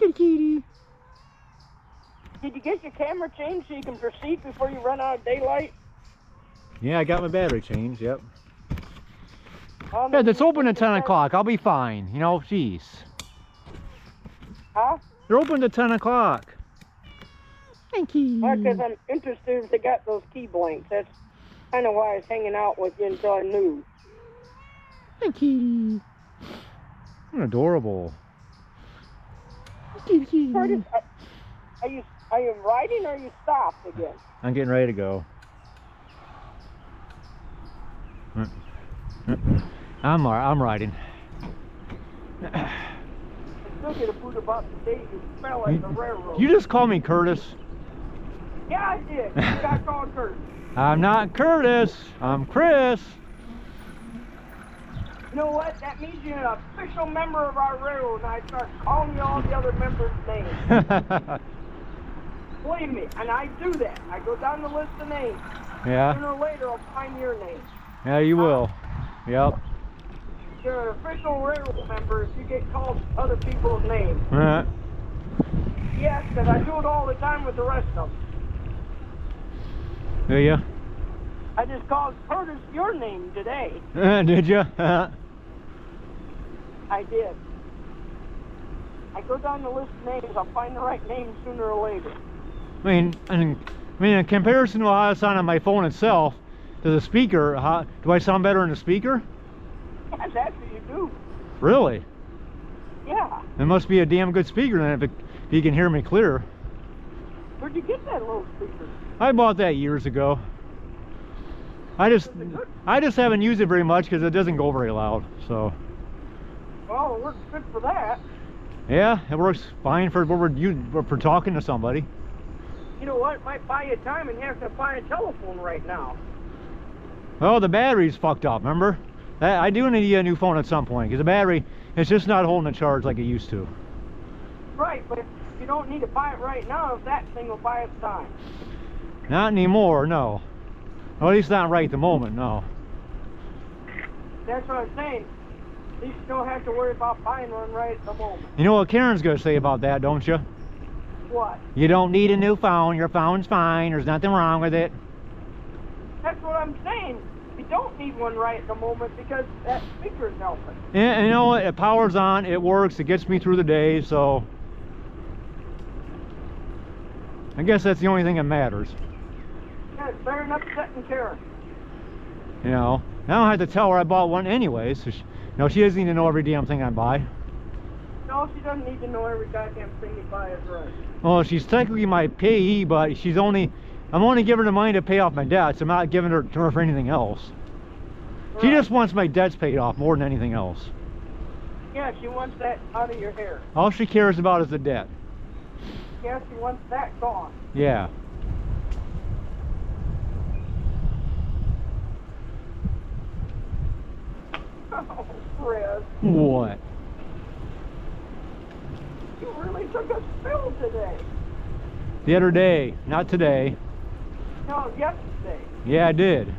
Kitty kitty. Did you get your camera changed so you can proceed before you run out of daylight? Yeah, I got my battery changed, yep. Um, Yeah, it's open at 10 o'clock. I'll be fine. You know, jeez. Huh? They're open at 10 o'clock. Thank you. Because I'm interested if they got those key blanks. That's kind of why I was hanging out with you until I knew. Thank you. You're adorable. Kitty kitty. Curtis, are you riding or are you stopped again? I'm getting ready to go. I'm riding. I'm still get a boot about the day you fell at the railroad. You just call me Curtis. Yeah, I did. You got called Curtis. I'm not Curtis. I'm Chris. You know what? That means you're an official member of our railroad, and I start calling you all the other members' names. Believe me, and I do that. I go down the list of names. Yeah. Sooner or later, I'll find your name. Yeah, you will. Yep. You're an official railroad member if you get called other people's names. Yes, because I do it all the time with the rest of them. Do you? I just called Curtis your name today. Did you? I did. I go down the list of names. I'll find the right name sooner or later. I mean, in comparison to how I sound on my phone itself to the speaker, do I sound better in the speaker? Yeah, that's what you do. Really? Yeah. It must be a damn good speaker then if you can hear me clear. Where'd you get that little speaker? I bought that years ago. I just haven't used it very much because it doesn't go very loud. So. Well, it works good for that. Yeah, it works fine for for talking to somebody. You know what? It might buy you time and you have to buy a telephone right now. Oh, the battery's fucked up, remember? I do need a new phone at some point because the battery is just not holding a charge like it used to. Right, but you don't need to buy it right now if that thing will buy us time. Not anymore, no. Well, at least not right at the moment, no. That's what I'm saying. At least you don't have to worry about buying one right at the moment. You know what Karen's going to say about that, don't you? What? You don't need a new phone. Your phone's fine. There's nothing wrong with it. That's what I'm saying. You don't need one right at the moment because that speaker's helping. And you know what? It powers on. It works. It gets me through the day, so I guess that's the only thing that matters. Yeah, it's better than upsetting Karen. You know, I don't have to tell her I bought one anyway, so she doesn't need to know every damn thing I buy. No, she doesn't need to know every goddamn thing you buy is right. Well, she's technically my payee, but I'm only giving her the money to pay off my debts. I'm not giving her to her for anything else. Right. She just wants my debts paid off more than anything else. Yeah, she wants that out of your hair. All she cares about is the debt. Yeah, she wants that gone. Yeah. Oh, Chris. What? You really took a spill today. The other day, not today. No, yesterday. Yeah, I did.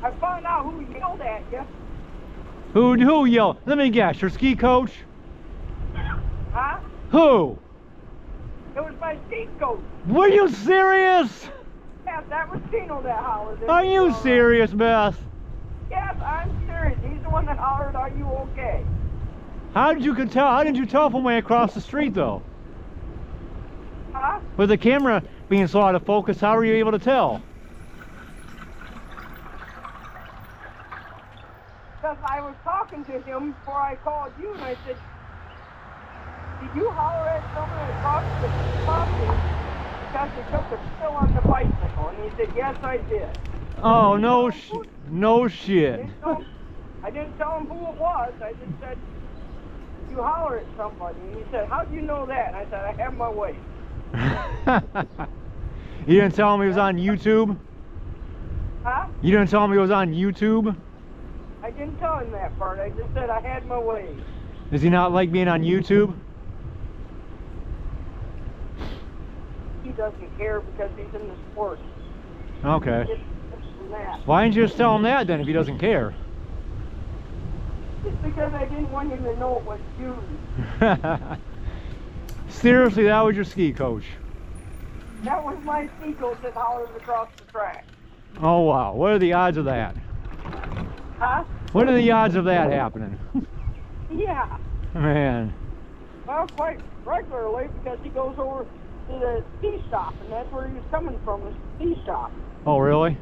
I found out who yelled at you. Who yelled? Let me guess, your ski coach? Huh? Who? It was my ski coach. Were you serious? Yeah, that was Tino that hollered. Are you serious, Beth? Yes, I'm serious. He's the one that hollered, "Are you okay?" How did you tell? How did you tell from way across the street, though? Huh? With the camera being so out of focus, how were you able to tell? Because I was talking to him before I called you, and I said, "Did you holler at someone across the crossing because they took a spill on the bicycle?" And he said, "Yes, I did." Oh, no shit. I didn't tell him who it was. I just said, "You holler at somebody." And he said, "How do you know that?" And I said, "I have my way." You didn't tell him he was on YouTube? Huh? You didn't tell him he was on YouTube? I didn't tell him that part. I just said I had my way. Does he not like being on YouTube? He doesn't care because he's in the sports. Okay. It's that. Why didn't you just tell him that then if he doesn't care? It's because I didn't want him to know it was you. Seriously, that was your ski coach? That was my ski coach that hollers across the track. Oh wow, what are the odds of that? Huh? What are the odds of that happening? Yeah. Man. Well, quite regularly, because he goes over to the ski shop, and that's where he was coming from, the ski shop. Oh really?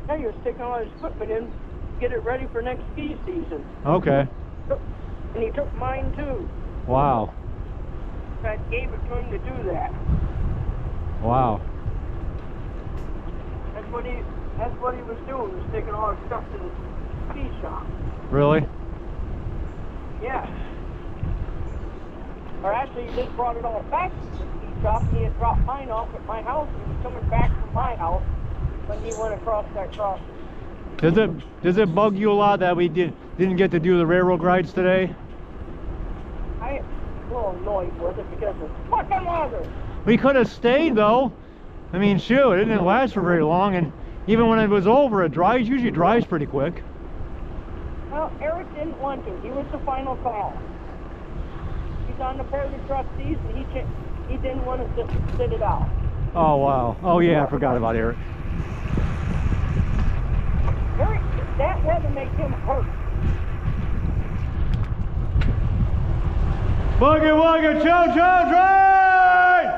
Yeah, he was taking all his equipment in to get it ready for next ski season. Okay. And he took mine too. Wow. I gave it to him to do that. Wow. That's what he was doing, was taking all his stuff to the ski shop. Really? Yeah. Or actually, he just brought it all back to the ski shop, and he had dropped mine off at my house, and he was coming back from my house when he went across that crossing. Does it bug you a lot that we didn't get to do the railroad rides today? I was a little annoyed with it because of fucking weather. We could have stayed though. I mean, shoot, it didn't last for very long, and even when it was over, it usually dries pretty quick. Well, Eric didn't want to. He was the final call. He's on the board of trustees, and he didn't want to sit it out. Oh wow. Oh yeah, I forgot about Eric. Eric, that weather makes him hurt. Boogie woogie chow chow train!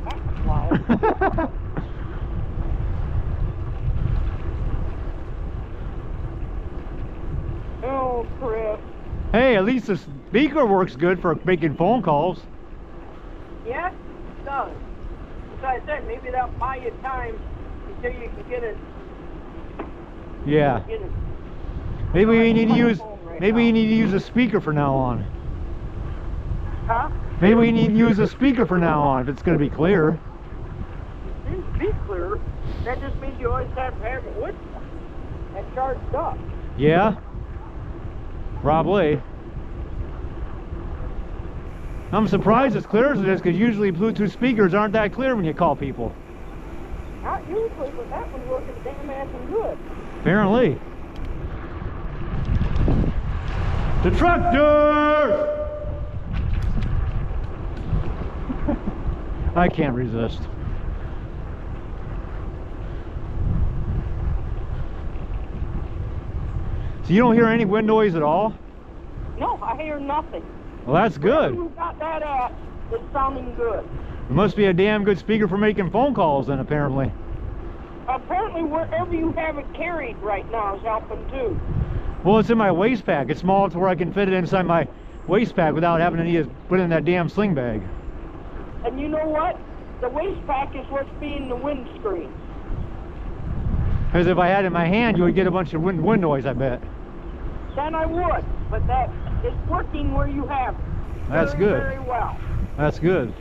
That's loud. Oh, Chris. Hey, at least the speaker works good for making phone calls. Yeah, it does. As I said, maybe that'll buy you time until you can get it. Yeah. Get it. Maybe we need to use Right maybe we now. need to use a speaker from now on. Huh? Maybe we need to use a speaker from now on if it's going to be clear. It seems to be clear. That just means you always have to have it with you and charged up. Yeah. Probably. I'm surprised it's clear as it is because usually Bluetooth speakers aren't that clear when you call people. Not usually, but that one's working damn assing good. Apparently. The tractor! I can't resist. So you don't hear any wind noise at all? No, I hear nothing. Well, that's good. Who got that at? It's sounding good. It must be a damn good speaker for making phone calls then, apparently. Apparently, wherever you have it carried right now is helping too. Well, it's in my waist pack. It's small to where I can fit it inside my waist pack without having to need to put it in that damn sling bag. And you know what? The waist pack is what's being the windscreen. Because if I had it in my hand, you would get a bunch of wind noise, I bet. Then I would, but that is working where you have it. That's very, good. Very well. That's good.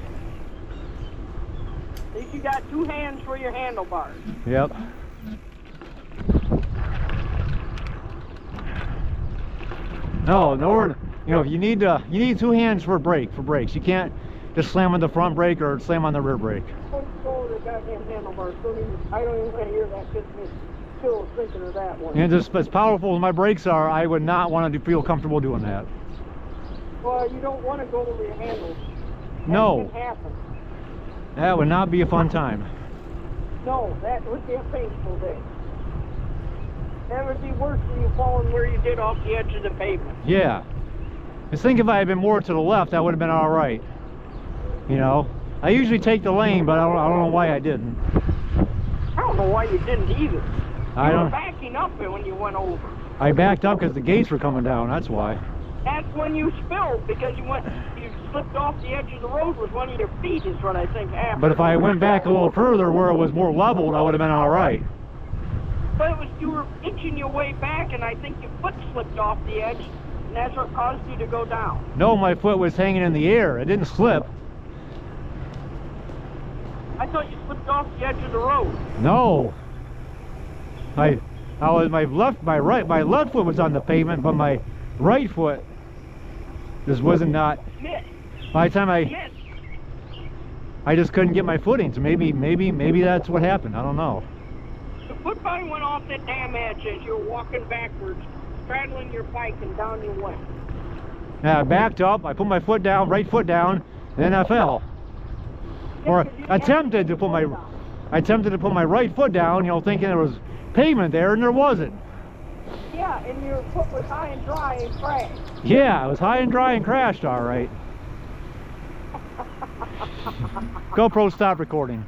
At least you got two hands for your handlebars. Yep. No, you know, you need two hands for brakes. You can't just slam on the front brake or slam on the rear brake. Don't go to the goddamn handlebars. I don't even want to hear that. Gets me chills thinking of that one. And just as powerful as my brakes are, I would not want to feel comfortable doing that. Well, you don't want to go over your handles. No. That can happen. That would not be a fun time. No, that would be a painful day. That would be worse than you falling where you did off the edge of the pavement. Yeah. Just think if I had been more to the left, that would have been all right. You know, I usually take the lane, but I don't know why I didn't. I don't know why you didn't either. You I were backing up when you went over. backed up because the gates were coming down. That's why. That's when you spilled because you slipped off the edge of the road with one of your feet is what I think happened. But if I went back a little further where it was more leveled, I would have been all right. But you were inching your way back, and I think your foot slipped off the edge, and that's what caused you to go down. No, my foot was hanging in the air. It didn't slip. I thought you slipped off the edge of the road. No. My left foot was on the pavement, but my right foot just wasn't not. Miss. By the time Miss. I just couldn't get my footing. So maybe that's what happened. I don't know. The foot probably went off that damn edge as you were walking backwards, straddling your bike, and down you went. And I backed up, I put my foot down, right foot down, and then I fell. Or attempted to put my right foot down, you know, thinking there was pavement there, and there wasn't. Yeah, and your foot was high and dry and crashed. Yeah, it was high and dry and crashed, all right. GoPro, stop recording.